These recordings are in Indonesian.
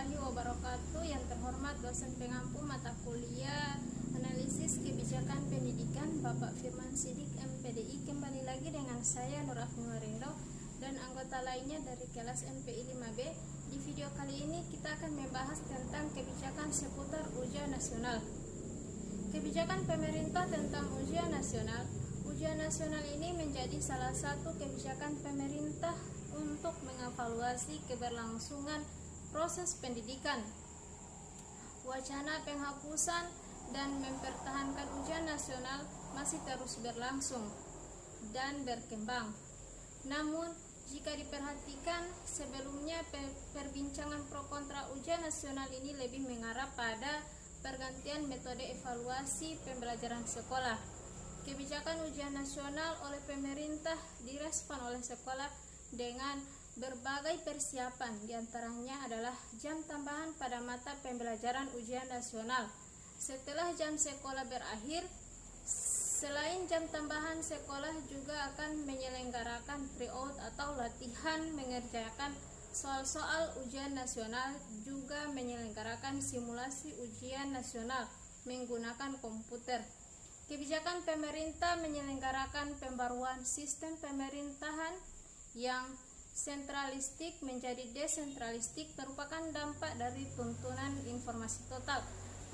warahmatullahi wabarakatuh. Yang terhormat dosen pengampu mata kuliah Analisis Kebijakan Pendidikan Bapak Firman Sidik MPDI. Kembali lagi dengan saya Nur Afni Marindo dan anggota lainnya dari kelas MPI 5B. Di video kali ini kita akan membahas tentang kebijakan seputar ujian nasional. Kebijakan pemerintah tentang ujian nasional. Ujian nasional ini menjadi salah satu kebijakan pemerintah untuk mengevaluasi keberlangsungan proses pendidikan. Wacana penghapusan dan mempertahankan ujian nasional masih terus berlangsung dan berkembang. Namun, jika diperhatikan, sebelumnya perbincangan pro kontra ujian nasional ini lebih mengarah pada pergantian metode evaluasi pembelajaran sekolah. Kebijakan ujian nasional oleh pemerintah direspon oleh sekolah dengan berbagai persiapan, diantaranya adalah jam tambahan pada mata pembelajaran ujian nasional. Setelah jam sekolah berakhir, selain jam tambahan, sekolah juga akan menyelenggarakan pre-out atau latihan mengerjakan soal-soal ujian nasional, juga menyelenggarakan simulasi ujian nasional menggunakan komputer. Kebijakan pemerintah menyelenggarakan pembaruan sistem pemerintahan yang sentralistik menjadi desentralistik merupakan dampak dari tuntunan informasi total.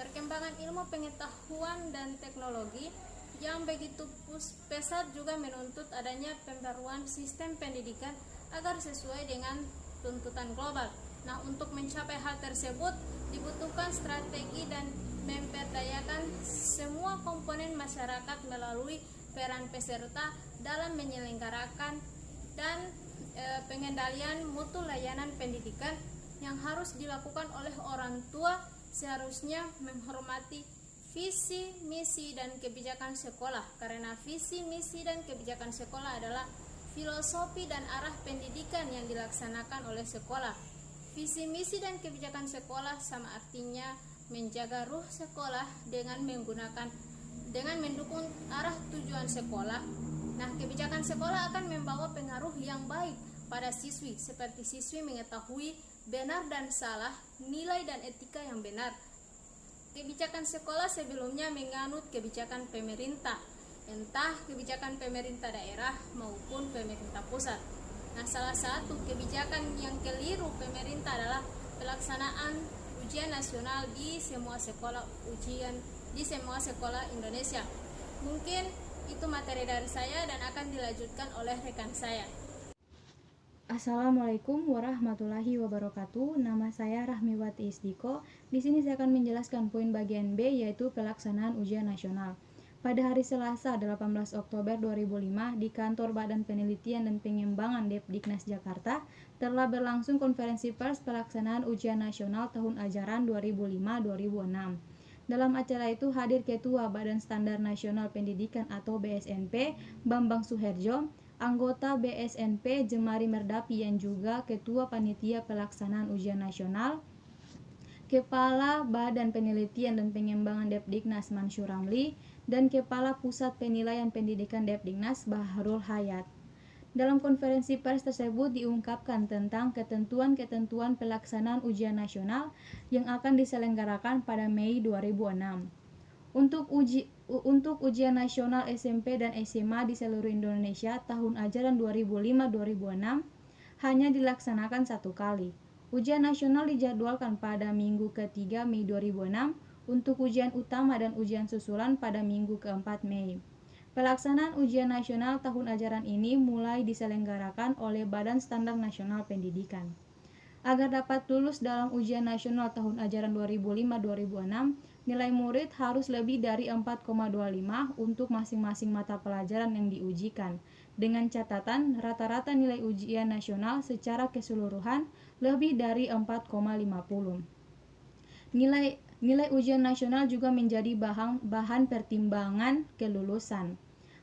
Perkembangan ilmu pengetahuan dan teknologi yang begitu pesat juga menuntut adanya pembaruan sistem pendidikan agar sesuai dengan tuntutan global. Nah, untuk mencapai hal tersebut dibutuhkan strategi dan memperdayakan semua komponen masyarakat melalui peran peserta dalam menyelenggarakan dan pengendalian mutu layanan pendidikan yang harus dilakukan oleh orang tua seharusnya menghormati visi, misi, dan kebijakan sekolah, karena visi, misi, dan kebijakan sekolah adalah filosofi dan arah pendidikan yang dilaksanakan oleh sekolah. Visi, misi, dan kebijakan sekolah sama artinya menjaga ruh sekolah dengan mendukung arah tujuan sekolah. Nah, kebijakan sekolah akan membawa pengaruh yang baik pada siswi, seperti siswi mengetahui benar dan salah, nilai dan etika yang benar. Kebijakan sekolah sebelumnya menganut kebijakan pemerintah, entah kebijakan pemerintah daerah maupun pemerintah pusat. Nah, salah satu kebijakan yang keliru pemerintah adalah pelaksanaan ujian nasional di semua sekolah Indonesia. Mungkin itu materi dari saya dan akan dilanjutkan oleh rekan saya. Assalamualaikum warahmatullahi wabarakatuh. Nama saya Rahmiwati Isdiko. Di sini saya akan menjelaskan poin bagian B, yaitu pelaksanaan ujian nasional. Pada hari Selasa 18 Oktober 2005 di kantor Badan Penelitian dan Pengembangan Depdiknas Jakarta telah berlangsung konferensi pers pelaksanaan ujian nasional tahun ajaran 2005-2006. Dalam acara itu hadir Ketua Badan Standar Nasional Pendidikan atau BSNP Bambang Suherjo, anggota BSNP Jemari Merdapi yang juga Ketua Panitia Pelaksanaan Ujian Nasional, Kepala Badan Penelitian dan Pengembangan Depdiknas Mansur Ramli, dan Kepala Pusat Penilaian Pendidikan Depdiknas Bahrul Hayat. Dalam konferensi pers tersebut diungkapkan tentang ketentuan-ketentuan pelaksanaan ujian nasional yang akan diselenggarakan pada Mei 2006. Untuk ujian nasional SMP dan SMA di seluruh Indonesia tahun ajaran 2005-2006 hanya dilaksanakan satu kali. Ujian nasional dijadwalkan pada minggu ke-3 Mei 2006 untuk ujian utama dan ujian susulan pada minggu ke-4 Mei. Pelaksanaan ujian nasional tahun ajaran ini mulai diselenggarakan oleh Badan Standar Nasional Pendidikan. Agar dapat lulus dalam ujian nasional tahun ajaran 2005-2006, nilai murid harus lebih dari 4,25 untuk masing-masing mata pelajaran yang diujikan, dengan catatan rata-rata nilai ujian nasional secara keseluruhan lebih dari 4,50. Nilai ujian nasional juga menjadi bahan pertimbangan kelulusan.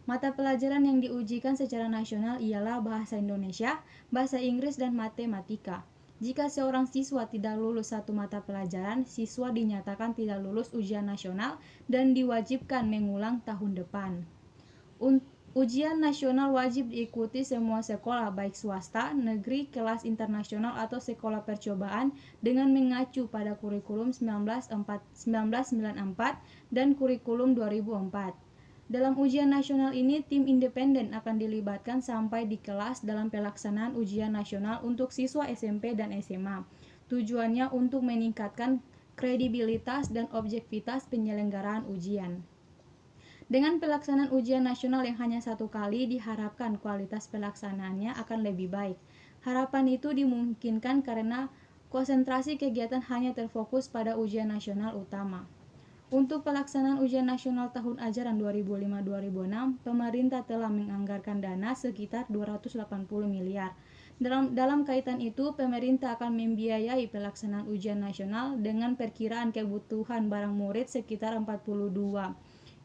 Mata pelajaran yang diujikan secara nasional ialah bahasa Indonesia, bahasa Inggris, dan matematika. Jika seorang siswa tidak lulus satu mata pelajaran, siswa dinyatakan tidak lulus ujian nasional dan diwajibkan mengulang tahun depan. Ujian nasional wajib diikuti semua sekolah baik swasta, negeri, kelas internasional atau sekolah percobaan dengan mengacu pada kurikulum 1994 dan kurikulum 2004. Dalam ujian nasional ini, tim independen akan dilibatkan sampai di kelas dalam pelaksanaan ujian nasional untuk siswa SMP dan SMA. Tujuannya untuk meningkatkan kredibilitas dan objektivitas penyelenggaraan ujian. Dengan pelaksanaan ujian nasional yang hanya satu kali, diharapkan kualitas pelaksanaannya akan lebih baik. Harapan itu dimungkinkan karena konsentrasi kegiatan hanya terfokus pada ujian nasional utama. Untuk pelaksanaan ujian nasional tahun ajaran 2005-2006, pemerintah telah menganggarkan dana sekitar 280 miliar. Dalam kaitan itu, pemerintah akan membiayai pelaksanaan ujian nasional dengan perkiraan kebutuhan barang murid sekitar 42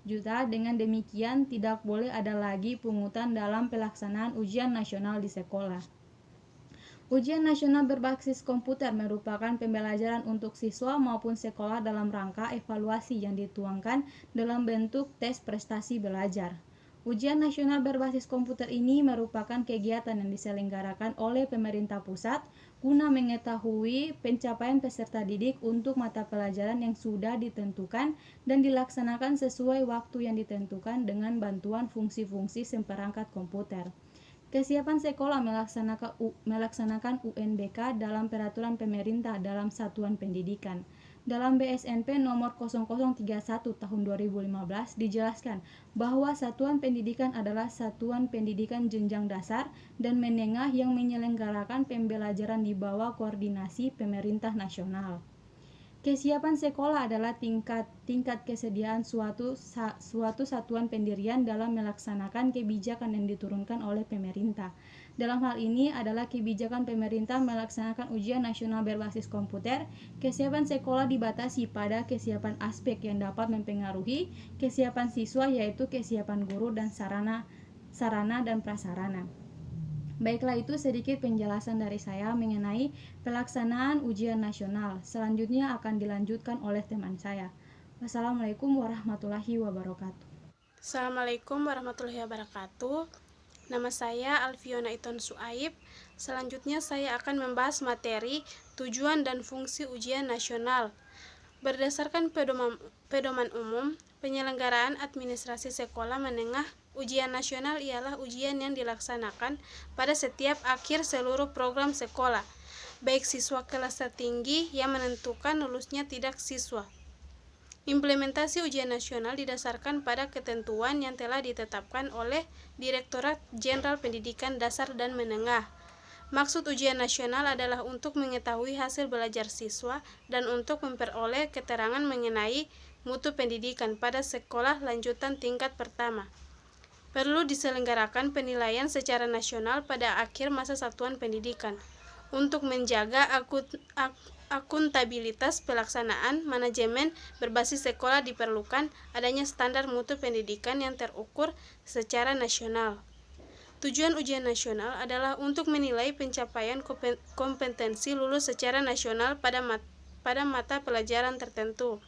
juta. Dengan demikian, tidak boleh ada lagi pungutan dalam pelaksanaan ujian nasional di sekolah. Ujian nasional berbasis komputer merupakan pembelajaran untuk siswa maupun sekolah dalam rangka evaluasi yang dituangkan dalam bentuk tes prestasi belajar. Ujian nasional berbasis komputer ini merupakan kegiatan yang diselenggarakan oleh pemerintah pusat guna mengetahui pencapaian peserta didik untuk mata pelajaran yang sudah ditentukan dan dilaksanakan sesuai waktu yang ditentukan dengan bantuan fungsi-fungsi seperangkat komputer. Kesiapan sekolah melaksanakan UNBK dalam peraturan pemerintah dalam satuan pendidikan. Dalam BSNP nomor 0031 tahun 2015 dijelaskan bahwa satuan pendidikan adalah satuan pendidikan jenjang dasar dan menengah yang menyelenggarakan pembelajaran di bawah koordinasi pemerintah nasional. Kesiapan sekolah adalah tingkat kesediaan suatu satuan pendirian dalam melaksanakan kebijakan yang diturunkan oleh pemerintah. Dalam hal ini adalah kebijakan pemerintah melaksanakan ujian nasional berbasis komputer. Kesiapan sekolah dibatasi pada kesiapan aspek yang dapat mempengaruhi kesiapan siswa, yaitu kesiapan guru dan sarana dan prasarana. Baiklah, itu sedikit penjelasan dari saya mengenai pelaksanaan ujian nasional. Selanjutnya akan dilanjutkan oleh teman saya. Wassalamualaikum warahmatullahi wabarakatuh. Assalamualaikum warahmatullahi wabarakatuh. Nama saya Alfiona Iton Suaib. Selanjutnya saya akan membahas materi tujuan dan fungsi ujian nasional. Berdasarkan pedoman umum penyelenggaraan administrasi sekolah menengah, ujian nasional ialah ujian yang dilaksanakan pada setiap akhir seluruh program sekolah, baik siswa kelas tertinggi yang menentukan lulusnya tidak siswa. Implementasi ujian nasional didasarkan pada ketentuan yang telah ditetapkan oleh Direktorat Jenderal Pendidikan Dasar dan Menengah. Maksud ujian nasional adalah untuk mengetahui hasil belajar siswa dan untuk memperoleh keterangan mengenai mutu pendidikan pada sekolah lanjutan tingkat pertama. Perlu diselenggarakan penilaian secara nasional pada akhir masa satuan pendidikan. Untuk menjaga akuntabilitas pelaksanaan manajemen berbasis sekolah diperlukan adanya standar mutu pendidikan yang terukur secara nasional. Tujuan ujian nasional adalah untuk menilai pencapaian kompetensi lulus secara nasional pada mata pelajaran tertentu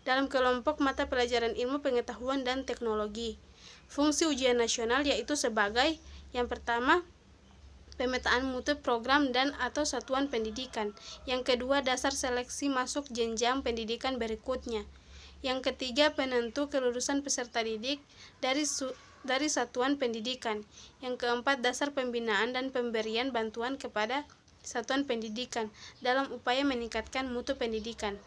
dalam kelompok mata pelajaran ilmu pengetahuan dan teknologi. Fungsi ujian nasional yaitu sebagai yang pertama, pemetaan mutu program dan atau satuan pendidikan. Yang kedua, dasar seleksi masuk jenjang pendidikan berikutnya. Yang ketiga, penentu kelulusan peserta didik dari satuan pendidikan. Yang keempat, dasar pembinaan dan pemberian bantuan kepada satuan pendidikan dalam upaya meningkatkan mutu pendidikan.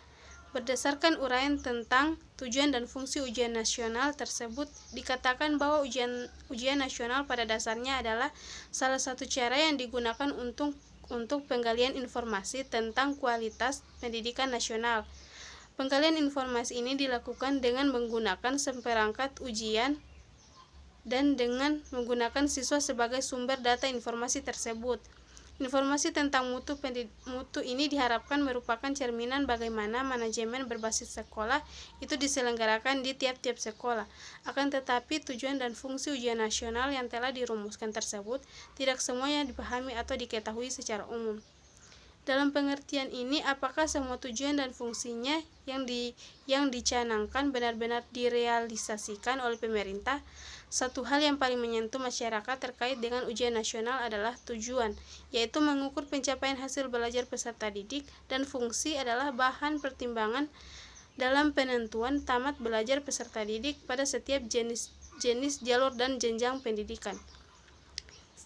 Berdasarkan uraian tentang tujuan dan fungsi ujian nasional tersebut, dikatakan bahwa ujian nasional pada dasarnya adalah salah satu cara yang digunakan untuk penggalian informasi tentang kualitas pendidikan nasional. Penggalian informasi ini dilakukan dengan menggunakan seperangkat ujian dan dengan menggunakan siswa sebagai sumber data informasi tersebut. Informasi tentang mutu ini diharapkan merupakan cerminan bagaimana manajemen berbasis sekolah itu diselenggarakan di tiap-tiap sekolah. Akan tetapi, tujuan dan fungsi ujian nasional yang telah dirumuskan tersebut tidak semuanya dipahami atau diketahui secara umum. Dalam pengertian ini, apakah semua tujuan dan fungsinya yang dicanangkan benar-benar direalisasikan oleh pemerintah? Satu hal yang paling menyentuh masyarakat terkait dengan ujian nasional adalah tujuan, yaitu mengukur pencapaian hasil belajar peserta didik, dan fungsi adalah bahan pertimbangan dalam penentuan tamat belajar peserta didik pada setiap jenis jalur dan jenjang pendidikan.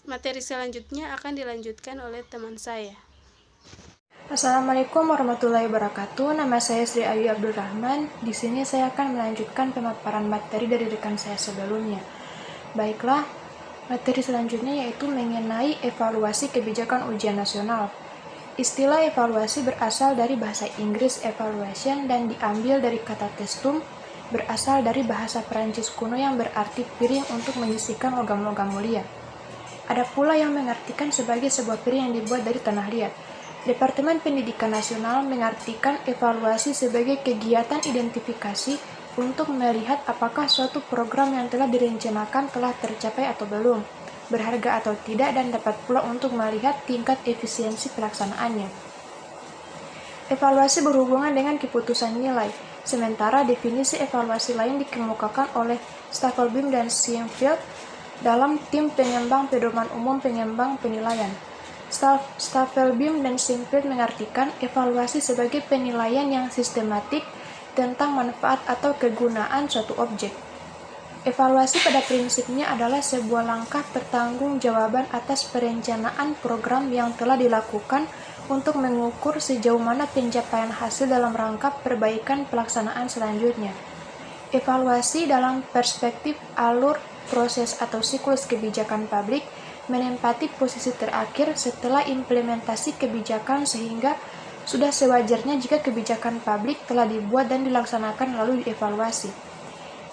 Materi selanjutnya akan dilanjutkan oleh teman saya. Assalamualaikum warahmatullahi wabarakatuh. Nama saya Sri Ayu Abdurrahman. Di sini saya akan melanjutkan pemaparan materi dari rekan saya sebelumnya. Baiklah, materi selanjutnya yaitu mengenai evaluasi kebijakan ujian nasional. Istilah evaluasi berasal dari bahasa Inggris evaluation dan diambil dari kata testum, berasal dari bahasa Perancis kuno yang berarti piring untuk menyisihkan logam-logam mulia. Ada pula yang mengartikan sebagai sebuah piring yang dibuat dari tanah liat. Departemen Pendidikan Nasional mengartikan evaluasi sebagai kegiatan identifikasi untuk melihat apakah suatu program yang telah direncanakan telah tercapai atau belum, berharga atau tidak, dan dapat pula untuk melihat tingkat efisiensi pelaksanaannya. Evaluasi berhubungan dengan keputusan nilai, sementara definisi evaluasi lain dikemukakan oleh Staffelbeam dan Sinfield dalam tim pengembang pedoman umum pengembang penilaian. Staffelbeam dan Sinfield mengartikan evaluasi sebagai penilaian yang sistematik tentang manfaat atau kegunaan suatu objek. Evaluasi pada prinsipnya adalah sebuah langkah pertanggungjawaban atas perencanaan program yang telah dilakukan untuk mengukur sejauh mana pencapaian hasil dalam rangka perbaikan pelaksanaan selanjutnya. Evaluasi dalam perspektif alur, proses, atau siklus kebijakan publik menempati posisi terakhir setelah implementasi kebijakan sehingga sudah sewajarnya jika kebijakan publik telah dibuat dan dilaksanakan lalu dievaluasi.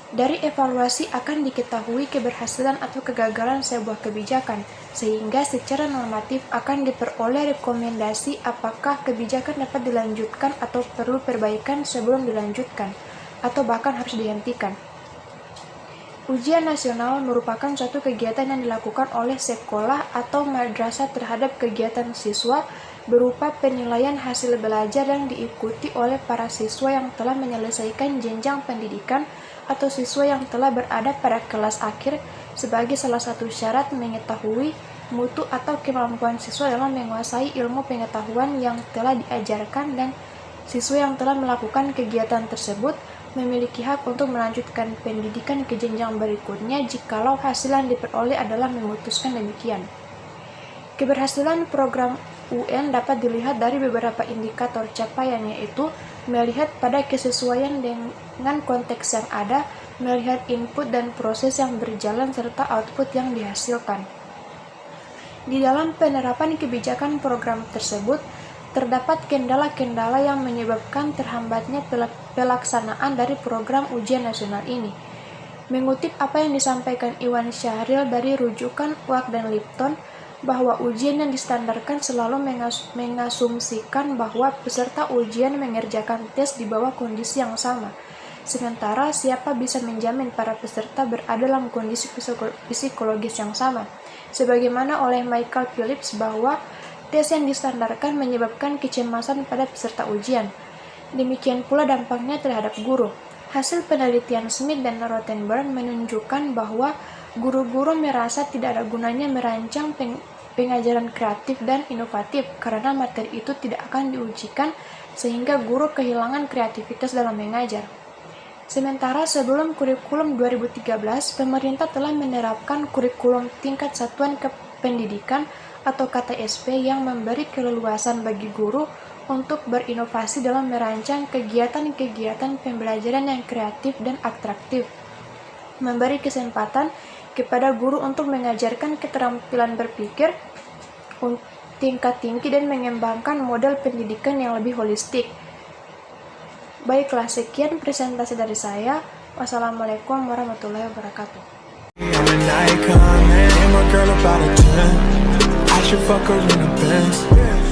Dari evaluasi akan diketahui keberhasilan atau kegagalan sebuah kebijakan, sehingga secara normatif akan diperoleh rekomendasi apakah kebijakan dapat dilanjutkan atau perlu perbaikan sebelum dilanjutkan, atau bahkan harus dihentikan. Ujian nasional merupakan suatu kegiatan yang dilakukan oleh sekolah atau madrasah terhadap kegiatan siswa berupa penilaian hasil belajar yang diikuti oleh para siswa yang telah menyelesaikan jenjang pendidikan atau siswa yang telah berada pada kelas akhir sebagai salah satu syarat mengetahui mutu atau kemampuan siswa dalam menguasai ilmu pengetahuan yang telah diajarkan, dan siswa yang telah melakukan kegiatan tersebut memiliki hak untuk melanjutkan pendidikan ke jenjang berikutnya jikalau hasil yang diperoleh adalah memutuskan demikian. Keberhasilan program UN dapat dilihat dari beberapa indikator capaian, yaitu melihat pada kesesuaian dengan konteks yang ada, melihat input dan proses yang berjalan, serta output yang dihasilkan. Di dalam penerapan kebijakan program tersebut, terdapat kendala-kendala yang menyebabkan terhambatnya pelaksanaan dari program ujian nasional ini. Mengutip apa yang disampaikan Iwan Syahril dari rujukan Wack dan Lipton, bahwa ujian yang distandarkan selalu mengasumsikan bahwa peserta ujian mengerjakan tes di bawah kondisi yang sama. Sementara siapa bisa menjamin para peserta berada dalam kondisi psikologis yang sama? Sebagaimana oleh Michael Phillips bahwa tes yang distandarkan menyebabkan kecemasan pada peserta ujian. Demikian pula dampaknya terhadap guru. Hasil penelitian Smith dan Rothenberg menunjukkan bahwa guru-guru merasa tidak ada gunanya merancang pengajaran kreatif dan inovatif karena materi itu tidak akan diujikan, sehingga guru kehilangan kreativitas dalam mengajar. Sementara sebelum kurikulum 2013, pemerintah telah menerapkan kurikulum tingkat satuan pendidikan atau KTSP yang memberi keleluasan bagi guru untuk berinovasi dalam merancang kegiatan-kegiatan pembelajaran yang kreatif dan atraktif, memberi kesempatan kepada guru untuk mengajarkan keterampilan berpikir tingkat tinggi dan mengembangkan model pendidikan yang lebih holistik. Baiklah, sekian presentasi dari saya. Wassalamualaikum warahmatullahi wabarakatuh. I should fuck her in the Benz.